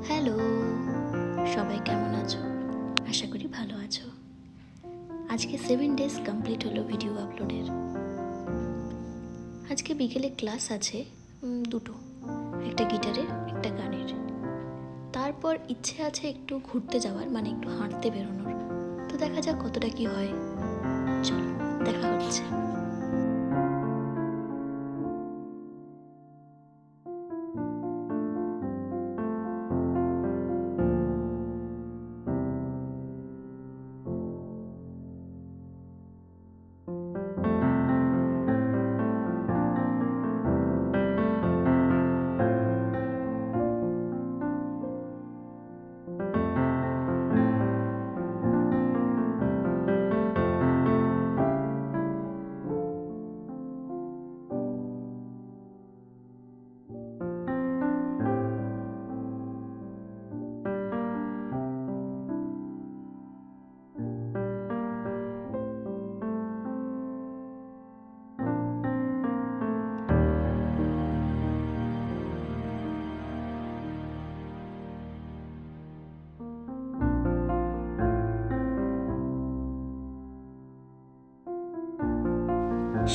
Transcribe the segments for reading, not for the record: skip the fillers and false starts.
Hello, সবাই কেমন আছো? আশা করি ভালো আছো। আজকে 7 ডেজ কমপ্লিট হলো ভিডিও আপলোডের। আজকে বিকেলে ক্লাস আছে দুটো, একটা গিটারের একটা গানের। তারপর ইচ্ছে আছে একটু ঘুরতে যাওয়ার, মানে একটু হাঁটতে বেরোনোর। তো দেখা যাক কতটা কি হয়। চলো, দেখা হচ্ছে।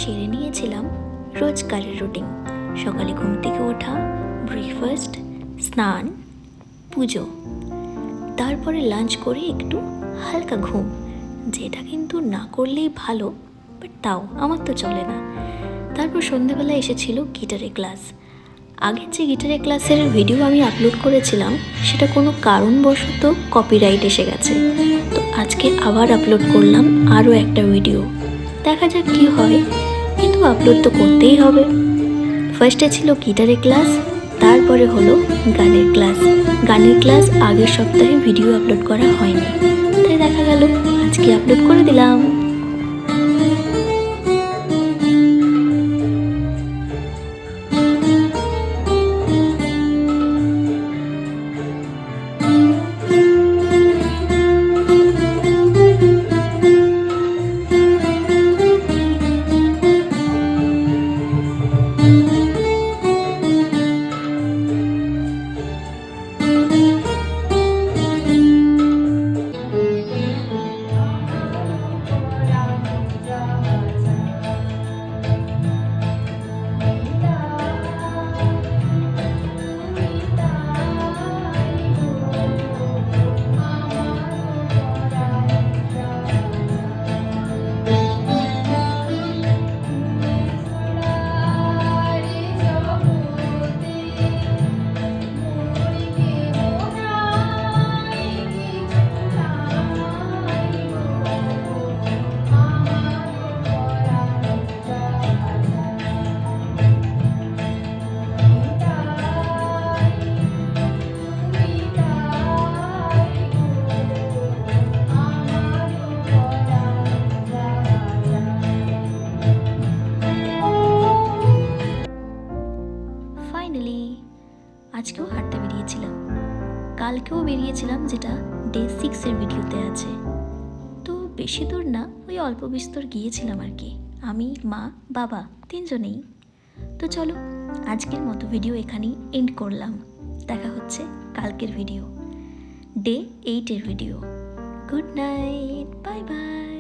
সেরে নিয়েছিলাম রোজকারের রুটিন। সকালে ঘুম থেকে ওঠা, ব্রেকফাস্ট, স্নান, পুজো, তারপরে লাঞ্চ করে একটু হালকা ঘুম, যেটা কিন্তু না করলেই ভালো, বাট তাও আমার তো চলে না। তারপর সন্ধ্যেবেলা এসেছিল গিটারের ক্লাস। আগের যে গিটারের ক্লাসের ভিডিও আমি আপলোড করেছিলাম, সেটা কোনো কারণবশত কপিরাইট এসে গেছে। তো আজকে আবার আপলোড করলাম আরও একটা ভিডিও। দেখা যাক কী হয়, কিন্তু আপলোড তো করতেই হবে। ফার্স্টে ছিল গিটারের ক্লাস, তারপরে হলো গানের ক্লাস। গানের ক্লাস আগের সপ্তাহে ভিডিও আপলোড করা হয়নি, তাই দেখা গেল আজকে আপলোড করে দিলাম। ফাইনালি আজকেও হাঁটতে বেরিয়েছিলাম, কালকেও বেরিয়েছিলাম, যেটা ডে 6-এর ভিডিওতে আছে। তো বেশি দূর না, ওই অল্প বিস্তর গিয়েছিলাম আর কি, আমি, মা, বাবা, তিনজনেই। তো চলো, আজকের মতো ভিডিও এখানেই এন্ড করলাম। দেখা হচ্ছে কালকের ভিডিও, ডে 8-এর video. Good night, bye by.